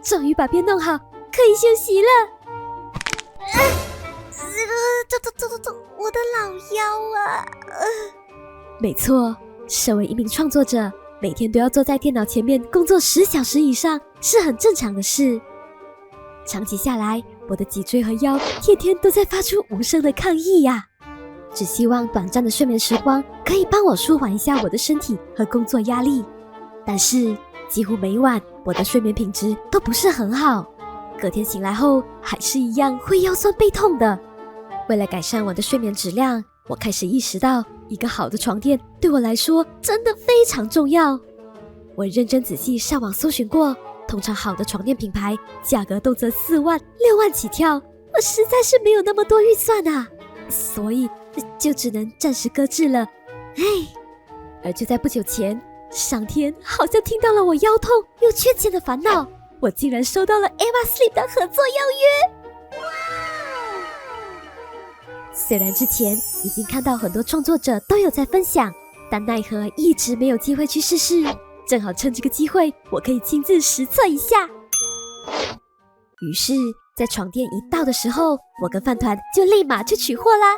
终于把边弄好，可以休息了。我的老腰啊！没错，身为一名创作者，每天都要坐在电脑前面工作10小时以上，是很正常的事。长期下来，我的脊椎和腰天天都在发出无声的抗议呀。只希望短暂的睡眠时光可以帮我舒缓一下我的身体和工作压力，但是几乎每晚我的睡眠品质都不是很好，隔天醒来后还是一样会腰酸背痛的。为了改善我的睡眠质量，我开始意识到一个好的床垫对我来说真的非常重要。我认真仔细上网搜寻过，通常好的床垫品牌价格动辄4万、6万起跳，我实在是没有那么多预算啊，所以就只能暂时搁置了。而就在不久前，上天好像听到了我腰痛又缺钱的烦恼，我竟然收到了 Emma Sleep 的合作邀约。虽然之前已经看到很多创作者都有在分享，但奈何一直没有机会去试试，正好趁这个机会我可以亲自实测一下。于是在床垫一到的时候，我跟饭团就立马去取货啦。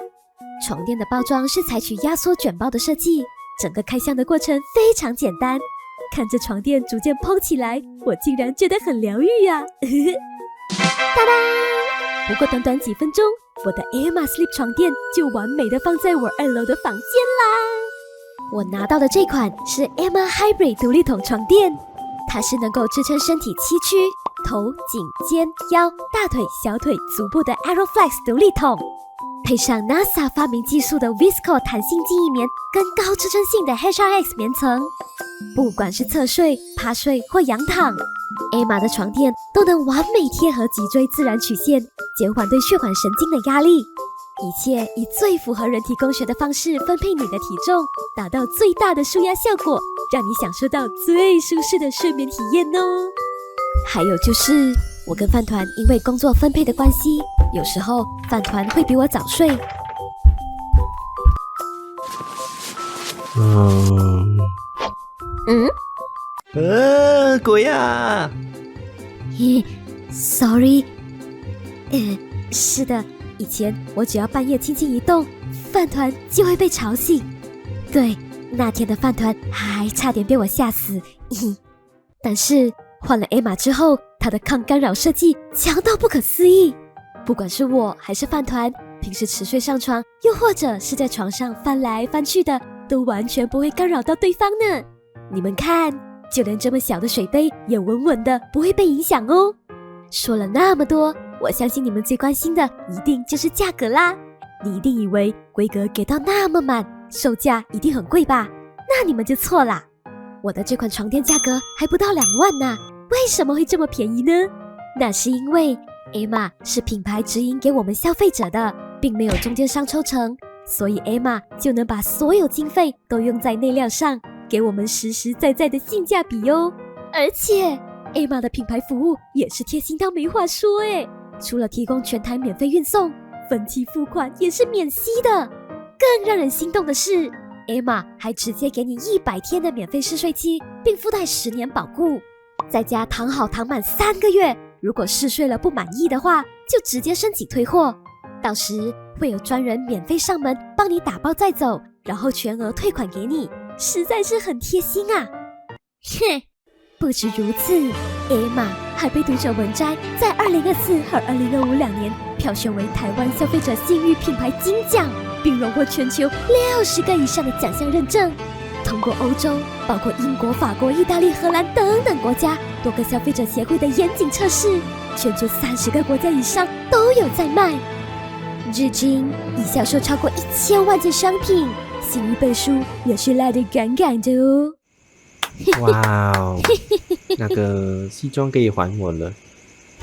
床垫的包装是采取压缩卷包的设计，整个开箱的过程非常简单，看着床垫逐渐蓬起来，我竟然觉得很疗愈啊！哒哒！不过短短几分钟，我的 Emma Sleep 床垫就完美的放在我2楼的房间啦。我拿到的这款是 Emma Hybrid 独立筒床垫，它是能够支撑身体7区头、颈、肩、腰、大腿、小腿、足部的 Aeroflex 独立筒，配上 NASA 发明技术的 Visco 弹性记忆棉跟高支撑性的 HRX 棉层，不管是侧睡、趴睡或仰躺，Emma 的床垫都能完美贴合脊椎自然曲线，减缓对血管神经的压力。一切以最符合人体工学的方式分配你的体重，达到最大的舒压效果，让你享受到最舒适的睡眠体验哦。还有就是我跟饭团因为工作分配的关系，有时候饭团会比我早睡。鬼啊！Sorry， 是的，以前我只要半夜轻轻一动，饭团就会被吵醒。对，那天的饭团还差点被我吓死。但是换了 Emma 之后，它的抗干扰设计强到不可思议。不管是我还是饭团，平时迟睡上床，又或者是在床上翻来翻去的，都完全不会干扰到对方呢。你们看，就连这么小的水杯也稳稳的不会被影响哦。说了那么多，我相信你们最关心的一定就是价格啦。你一定以为规格给到那么满，售价一定很贵吧？那你们就错啦。我的这款床垫价格还不到2万呢，为什么会这么便宜呢？那是因为 Emma 是品牌直营给我们消费者的，并没有中间商抽成，所以 Emma 就能把所有经费都用在内料上，给我们实实在在的性价比哦。而且 Emma 的品牌服务也是贴心到没话说耶，除了提供全台免费运送，分期付款也是免息的。更让人心动的是， Emma 还直接给你100天的免费试睡期，并附带10年保固，在家躺好躺满3个月，如果试睡了不满意的话，就直接申请退货，到时会有专人免费上门帮你打包再走，然后全额退款给你，实在是很贴心啊。不止如此， Emma 还被读者文摘在2024和2025两年票选为台湾消费者信誉品牌金奖，并荣获全球60个以上的奖项认证。通过欧洲，包括英国、法国、意大利、荷兰等等国家多个消费者协会的严谨测试，全球30个国家以上都有在卖。至今已销售超过1000万件商品，信誉背书也是来得杠杠的哦。哇哦，那个西装可以还我了。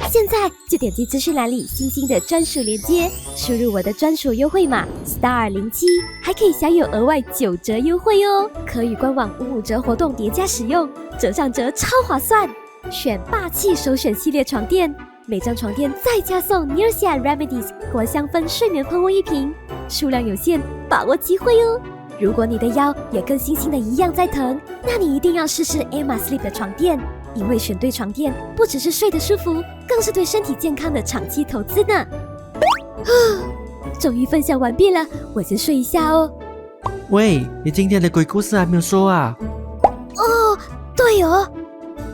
现在就点击资讯栏里星星的专属链接，输入我的专属优惠码 STAR07， 还可以享有额外9折优惠哦，可与官网55折活动叠加使用，折上折超划算。选霸气首选系列床垫，每张床垫再加送 Nirsia Remedies 果香氛睡眠喷雾1瓶，数量有限，把握机会哦。如果你的腰也跟星星的一样在疼，那你一定要试试 Emma Sleep 的床垫，因为选对床垫不只是睡得舒服，更是对身体健康的长期投资呢。终于分享完毕了，我先睡一下哦。喂，你今天的鬼故事还没有说啊？哦，对哦，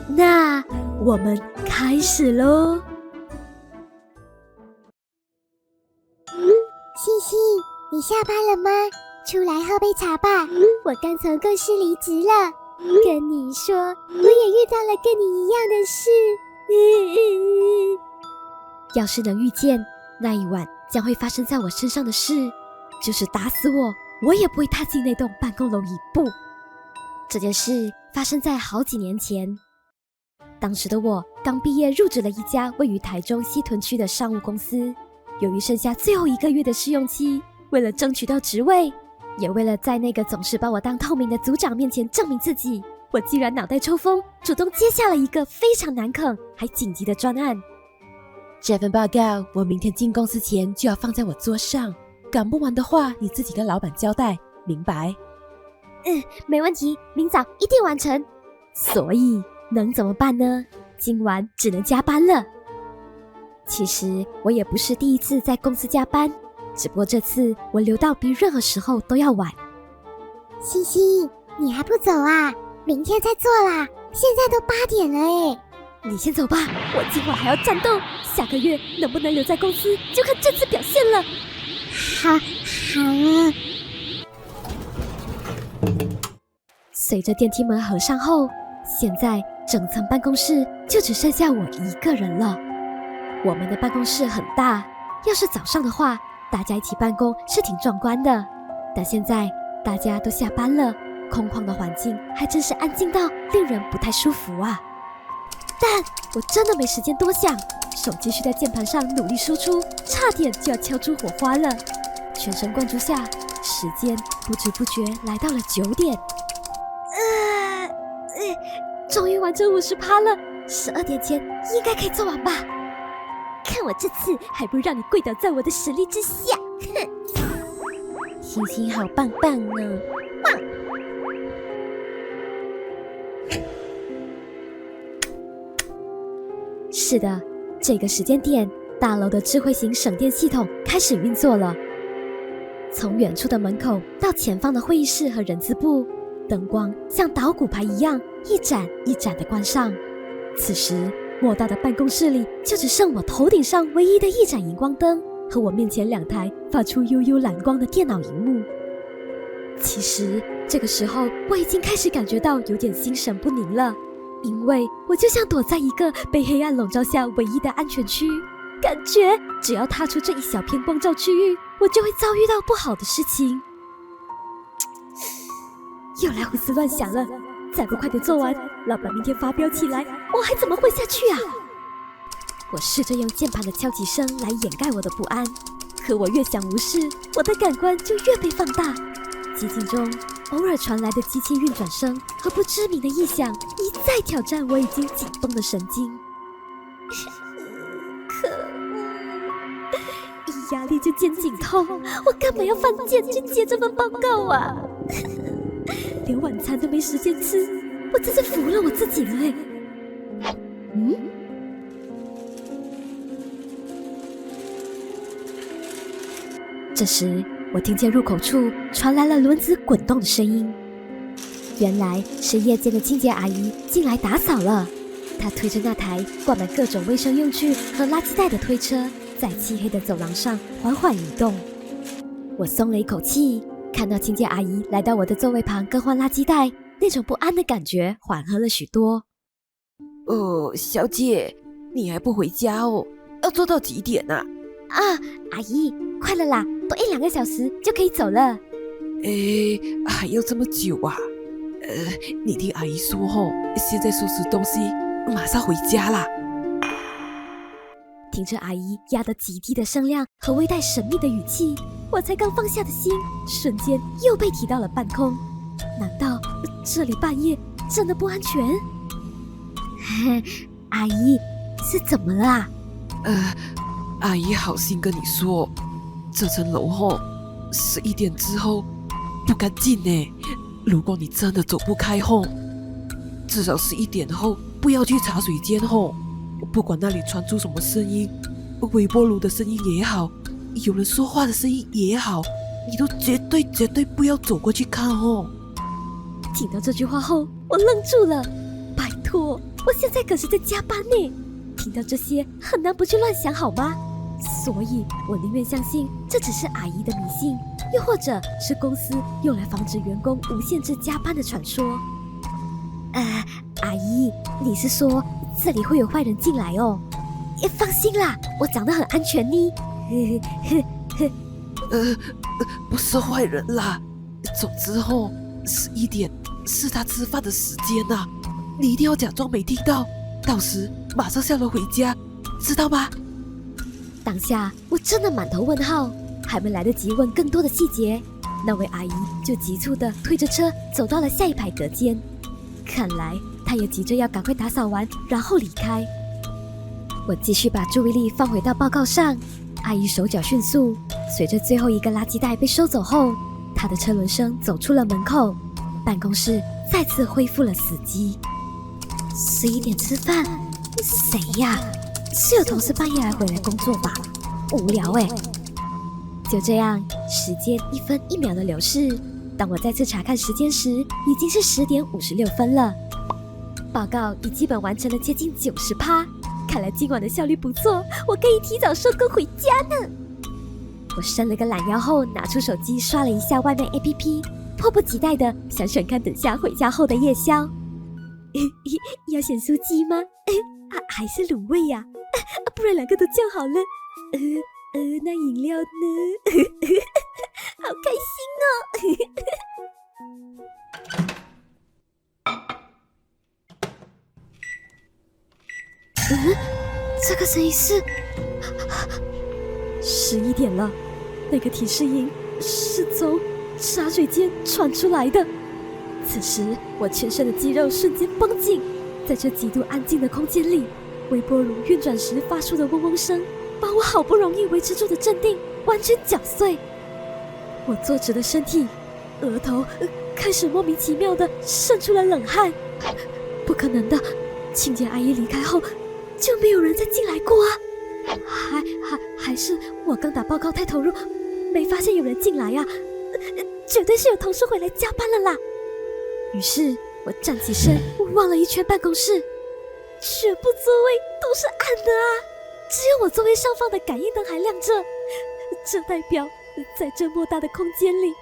那我们开始咯。星星，你下班了吗？出来喝杯茶吧，我刚从公司离职了。跟你说，我也遇到了跟你一样的事。要是能预见那一晚将会发生在我身上的事，就是打死我也不会踏进那栋办公楼一步。这件事发生在好几年前，当时的我刚毕业，入职了一家位于台中西屯区的商务公司。由于剩下最后1个月的试用期，为了争取到职位，也为了在那个总是把我当透明的组长面前证明自己，我竟然脑袋抽风，主动接下了一个非常难啃还紧急的专案。这份报告我明天进公司前就要放在我桌上，赶不完的话你自己跟老板交代，明白？没问题，明早一定完成。所以能怎么办呢？今晚只能加班了。其实我也不是第一次在公司加班，只不过这次我留到比任何时候都要晚。星星，你还不走啊？明天再做啦，现在都8点了耶。你先走吧，我今晚还要战斗，下个月能不能留在公司就看这次表现了。好啊。随着电梯门合上后，现在整层办公室就只剩下我一个人了。我们的办公室很大，要是早上的话，大家一起办公是挺壮观的。但现在大家都下班了，空旷的环境还真是安静到令人不太舒服啊。但我真的没时间多想，手继续在键盘上努力输出，差点就要敲出火花了。全神贯注下，时间不知不觉来到了9点。终于完成50%了，12点前应该可以做完吧？看我这次还不让你跪倒在我的实力之下！哼，星星好棒棒呢！是的，这个时间点，大楼的智慧型省电系统开始运作了。从远处的门口到前方的会议室和人资部，灯光像捣鼓牌一样一盏一盏的关上。此时莫大的办公室里就只剩我头顶上唯一的一盏荧光灯和我面前2台发出幽幽蓝光的电脑荧幕。其实这个时候我已经开始感觉到有点心神不宁了，因为我就像躲在一个被黑暗笼罩下唯一的安全区，感觉只要踏出这一小片光照区域，我就会遭遇到不好的事情。又来胡思乱想了，再不快点做完，老板明天发飙起来，我还怎么混下去啊？我试着用键盘的敲击声来掩盖我的不安，可我越想无视，我的感官就越被放大。机镜中偶尔传来的机器运转声和不知名的异响，一再挑战我已经紧绷的神经。可恶！一压力就见颈痛，我干嘛要犯贱去接这份报告啊？连晚餐都没时间吃，我真是服了我自己了欸。这时我听见入口处传来了轮子滚动的声音，原来是夜间的清洁阿姨进来打扫了。她推着那台挂满各种卫生用具和垃圾袋的推车，在漆黑的走廊上缓缓移动。我松了一口气，看到清洁阿姨来到我的座位旁更换垃圾袋，那种不安的感觉缓和了许多。小姐，你还不回家哦？要做到几点啊？阿姨，快了啦，多1-2个小时就可以走了。还要这么久啊？你听阿姨说哦，现在收拾东西，马上回家啦。听着阿姨压得极低的声量和微带神秘的语气，我才刚放下的心瞬间又被提到了半空。难道这里半夜真的不安全？阿姨，是怎么了啊？阿姨好心跟你说，这层楼11点之后不敢进呢。如果你真的走不开至少11点后不要去茶水间不管那里传出什么声音，微波炉的声音也好，有人说话的声音也好，你都绝对不要走过去看听到这句话后，我愣住了。拜托，我现在可是在加班呢，听到这些很难不去乱想好吗？所以我宁愿相信这只是阿姨的迷信，又或者是公司用来防止员工无限制加班的传说。阿姨，你是说这里会有坏人进来哦？放心啦，我长得很安全呢。不是坏人啦。总之11点是他吃饭的时间啊，你一定要假装没听到，到时马上下楼回家，知道吗？当下我真的满头问号，还没来得及问更多的细节，那位阿姨就急促地推着车走到了下一排隔间，看来她也急着要赶快打扫完然后离开。我继续把注意力放回到报告上，阿姨手脚迅速，随着最后一个垃圾袋被收走后，她的车轮声走出了门口，办公室再次恢复了死机。11点吃饭，谁呀？是有同事半夜还回来工作吧？无聊欸。就这样，时间1分1秒的流逝。当我再次查看时间时，已经是10点56分了。报告已基本完成了接近90%，看来今晚的效率不错，我可以提早收工回家呢。我伸了个懒腰后，拿出手机刷了一下外卖 APP， 迫不及待的想选看等下回家后的夜宵。要选酥鸡吗？还是卤味呀？不然2个都叫好了。那饮料呢？好开心哦！这个声音是11点了，那个提示音是从茶水间传出来的。此时，我全身的肌肉瞬间绷紧，在这极度安静的空间里，微波炉运转时发出的嗡嗡声，把我好不容易维持住的镇定完全搅碎。我坐直的身体，额头开始莫名其妙的渗出了冷汗。不可能的，清洁阿姨离开后就没有人再进来过啊！还是我刚打报告太投入，没发现有人进来啊！绝对是有同事回来加班了啦！于是我站起身，望了一圈办公室，全部座位都是暗的啊，只有我座位上方的感应灯还亮着。这代表在这么大的空间里，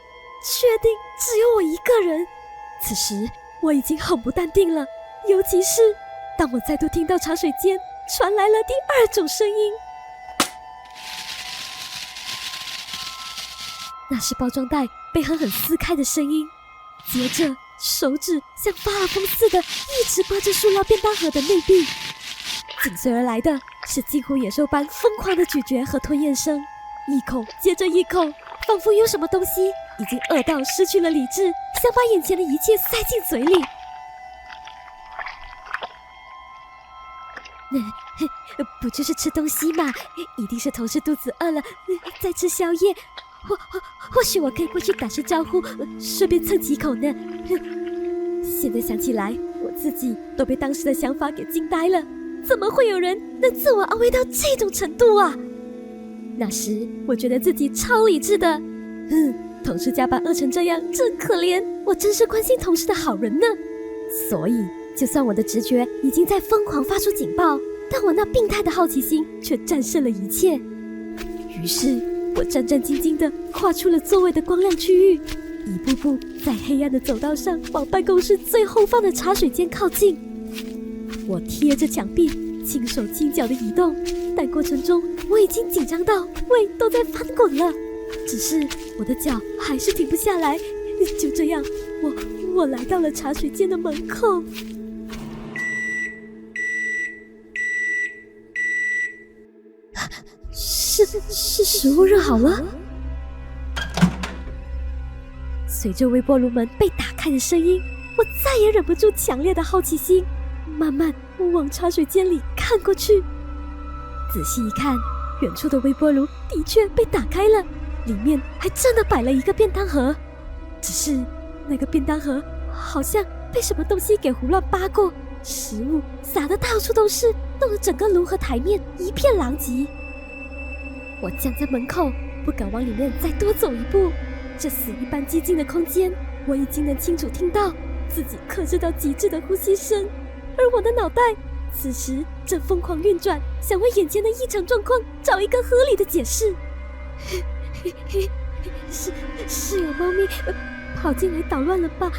确定只有我一个人。此时我已经很不淡定了，尤其是当我再度听到茶水间传来了第2种声音，那是包装袋被狠狠撕开的声音，接着手指像发了疯似的一直拨着塑料便当盒的内壁，紧随而来的是近乎野兽般疯狂的咀嚼和吞咽声，一口接着一口，仿佛有什么东西已经饿到失去了理智，想把眼前的一切塞进嘴里。不就是吃东西嘛，一定是同事肚子饿了，在吃宵夜。或许我可以过去打声招呼，顺便蹭几口呢。现在想起来，我自己都被当时的想法给惊呆了，怎么会有人能自我安慰到这种程度啊？那时我觉得自己超理智的，同事加班饿成这样真可怜，我真是关心同事的好人呢。所以就算我的直觉已经在疯狂发出警报，但我那病态的好奇心却战胜了一切。于是我战战兢兢地跨出了座位的光亮区域，一步步在黑暗的走道上往办公室最后方的茶水间靠近。我贴着墙壁轻手轻脚地移动，但过程中我已经紧张到胃都在翻滚了，只是我的脚还是停不下来。就这样，我来到了茶水间的门口。是食物热好了。随着微波炉门被打开的声音，我再也忍不住强烈的好奇心，慢慢往茶水间里看过去。仔细一看，远处的微波炉的确被打开了，里面还真的摆了一个便当盒，只是那个便当盒好像被什么东西给胡乱扒过，食物撒得到处都是，弄得整个炉和台面一片狼藉。我僵在门口，不敢往里面再多走一步。这死一般寂静的空间，我已经能清楚听到自己克制到极致的呼吸声，而我的脑袋此时正疯狂运转，想为眼前的异常状况找一个合理的解释。是有猫咪跑进来捣乱了吧？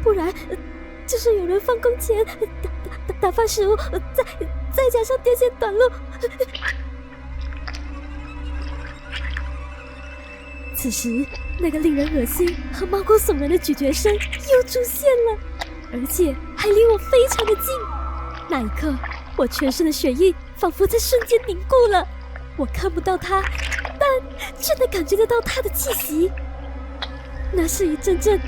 不然就是有人放工前打翻食物，再加上电线短路。此时，那个令人恶心和毛骨悚然的咀嚼声又出现了，而且还离我非常的近。那一刻，我全身的血液仿佛在瞬间凝固了。我看不到它，但却能感觉得到它的气息。那是一阵阵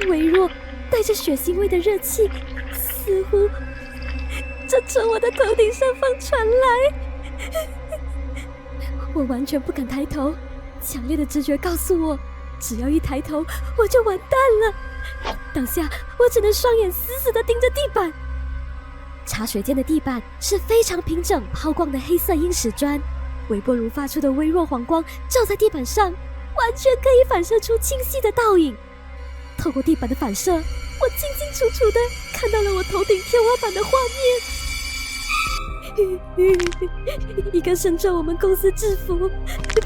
微弱、带着血腥味的热气，似乎正从我的头顶上方传来。我完全不敢抬头。强烈的直觉告诉我，只要一抬头，我就完蛋了。当下，我只能双眼死死地盯着地板。茶水间的地板是非常平整、抛光的黑色硬石砖，微波炉发出的微弱黄光照在地板上，完全可以反射出清晰的倒影。透过地板的反射，我清清楚楚地看到了我头顶天花板的画面。一个身着我们公司制服、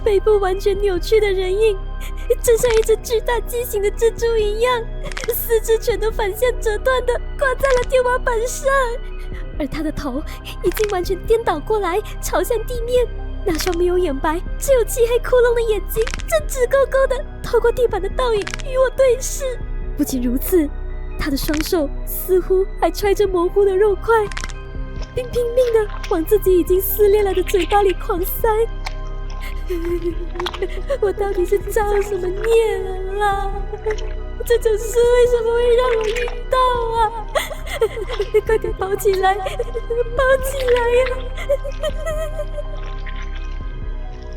背部完全扭曲的人影，正像一只巨大畸形的蜘蛛一样，四肢全都反向折断的挂在了天花板上，而他的头已经完全颠倒过来，朝向地面。那双没有眼白、只有漆黑窟窿的眼睛，正直勾勾的透过地板的倒影与我对视。不仅如此，他的双手似乎还揣着模糊的肉块，并拼命地往自己已经撕裂了的嘴巴里狂塞。我到底是造什么孽了啦？这种事为什么会让我遇到啊？快点跑起来，跑起来呀！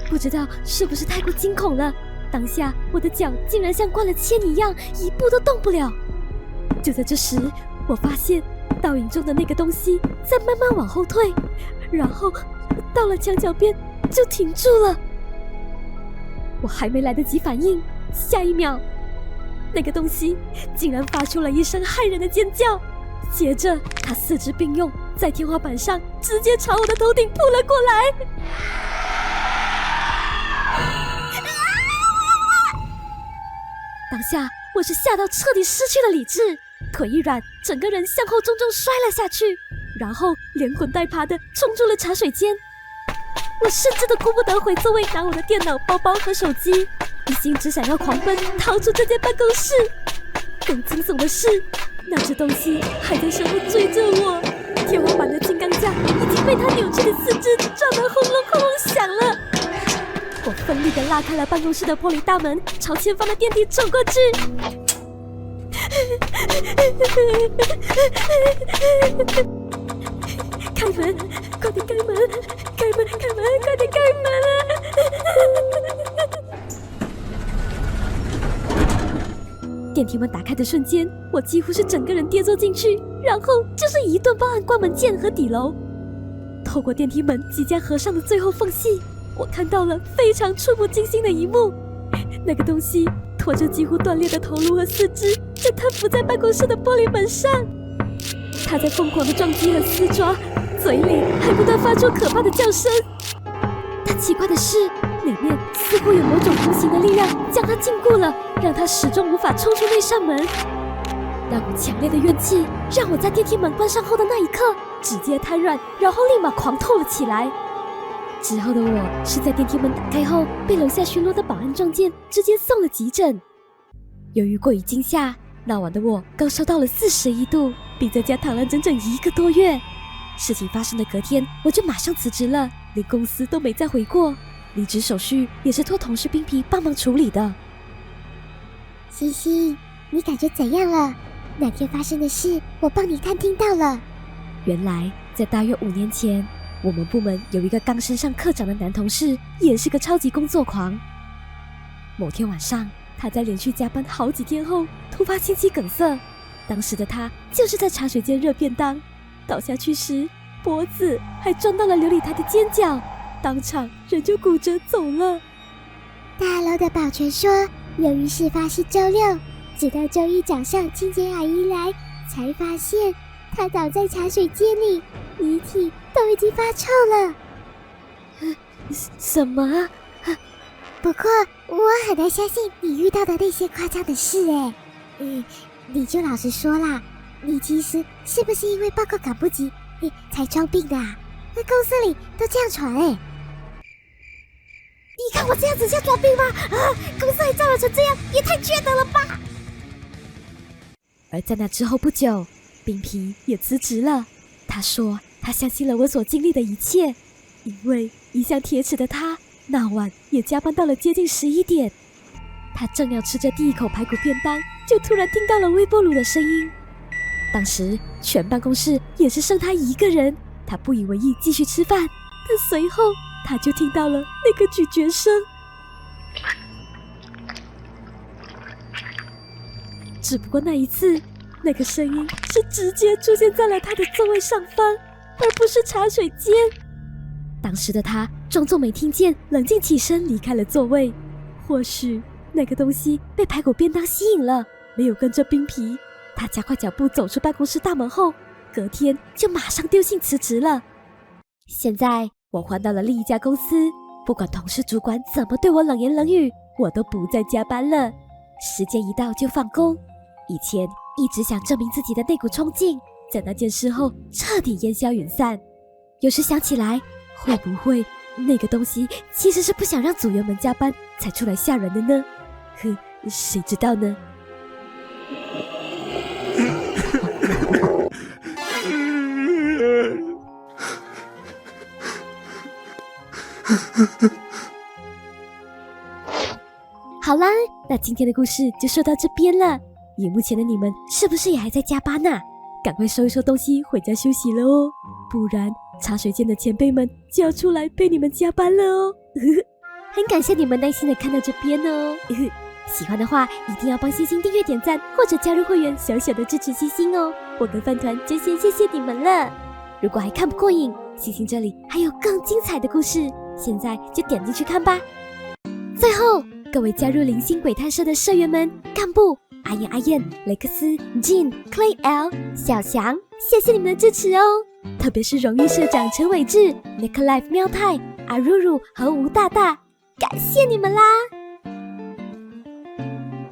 不知道是不是太过惊恐了，当下我的脚竟然像灌了铅一样，一步都动不了。就在这时，我发现倒影中的那个东西在慢慢往后退，然后到了墙角边就停住了。我还没来得及反应，下一秒，那个东西竟然发出了一声骇人的尖叫，接着它四肢并用，在天花板上直接朝我的头顶扑了过来。当下我是吓到彻底失去了理智，腿一软，整个人向后重重摔了下去，然后连滚带爬的冲出了茶水间。我甚至都顾不得回座位拿我的电脑、包包和手机，一心只想要狂奔逃出这间办公室。更惊悚的是，那只东西还在身后追着我，天花板的金刚架已经被它扭曲的四肢撞得轰隆轰隆响了。我奋力地拉开了办公室的玻璃大门，朝前方的电梯冲过去。开门！快点开门！开门！开门！快点开门啊！电梯门打开的瞬间，我几乎是整个人跌坐进去，然后就是一顿暴按关门键和底楼。透过电梯门即将合上的最后缝隙，我看到了非常触目惊心的一幕。那个东西拖着几乎断裂的头颅和四肢，正瘫伏在办公室的玻璃门上。他在疯狂的撞击和撕抓，嘴里还不断发出可怕的叫声。但奇怪的是，里面似乎有某种无形的力量将他禁锢了，让他始终无法冲出那扇门。那股强烈的怨气让我在电梯门关上后的那一刻直接瘫软，然后立马狂吐了起来。之后的我是在电梯门打开后被楼下巡逻的保安撞见，直接送了急诊。由于过于惊吓，那晚的我高烧到了41度，并在家躺了整整1个多月。事情发生的隔天，我就马上辞职了，连公司都没再回过。离职手续也是托同事冰皮帮忙处理的。西西，你感觉怎样了？那天发生的事，我帮你探听到了。原来，在大约5年前，我们部门有一个刚升上科长的男同事，也是个超级工作狂。某天晚上，他在连续加班好几天后，突发心肌梗塞。当时的他就是在茶水间热便当，倒下去时，脖子还撞到了琉璃台的尖角，当场人就骨折走了。大楼的保全说，由于事发是周六，直到周一早上清洁阿姨来，才发现他倒在茶水间里，遗体都已经发臭了。什么啊？不过我很难相信你遇到的那些夸张的事你就老实说啦，你其实是不是因为报告赶不及才装病的啊？那公司里都这样传你看我这样子像装病吗？公司还造了成这样，也太缺德了吧！而在那之后不久，冰皮也辞职了。他说他相信了我所经历的一切，因为一向铁齿的他那晚也加班到了接近11点。他正要吃着第一口排骨便当，就突然听到了微波炉的声音。当时全办公室也是剩他一个人，他不以为意继续吃饭，但随后他就听到了那个咀嚼声。只不过那一次，那个声音是直接出现在了他的座位上方，而不是茶水间。当时的他装作没听见，冷静起身离开了座位。或许那个东西被排骨便当吸引了，没有跟着冰皮。他加快脚步走出办公室大门后，隔天就马上丢信辞职了。现在我换到了另一家公司，不管同事主管怎么对我冷言冷语，我都不再加班了。时间一到就放工。以前一直想证明自己的那股冲劲，在那件事后彻底烟消云散。有时想起来，会不会那个东西其实是不想让组员们加班才出来吓人的呢？谁知道呢？好啦，那今天的故事就说到这边了。荧幕前的你们是不是也还在加班啊？赶快收一收东西回家休息了哦，不然茶水间的前辈们就要出来陪你们加班了哦。很感谢你们耐心的看到这边哦。喜欢的话一定要帮星星订阅点赞或者加入会员，小小的支持星星哦。我跟饭团就先谢谢你们了。如果还看不过瘾，星星这里还有更精彩的故事，现在就点进去看吧。最后，各位加入零星鬼探社的社员们，干部阿燕、阿燕、雷克斯、Jean、Clay L、小翔，谢谢你们的支持哦！特别是荣誉社长陈伟志、Nick Life 喵太、阿如如和吴大大，感谢你们啦！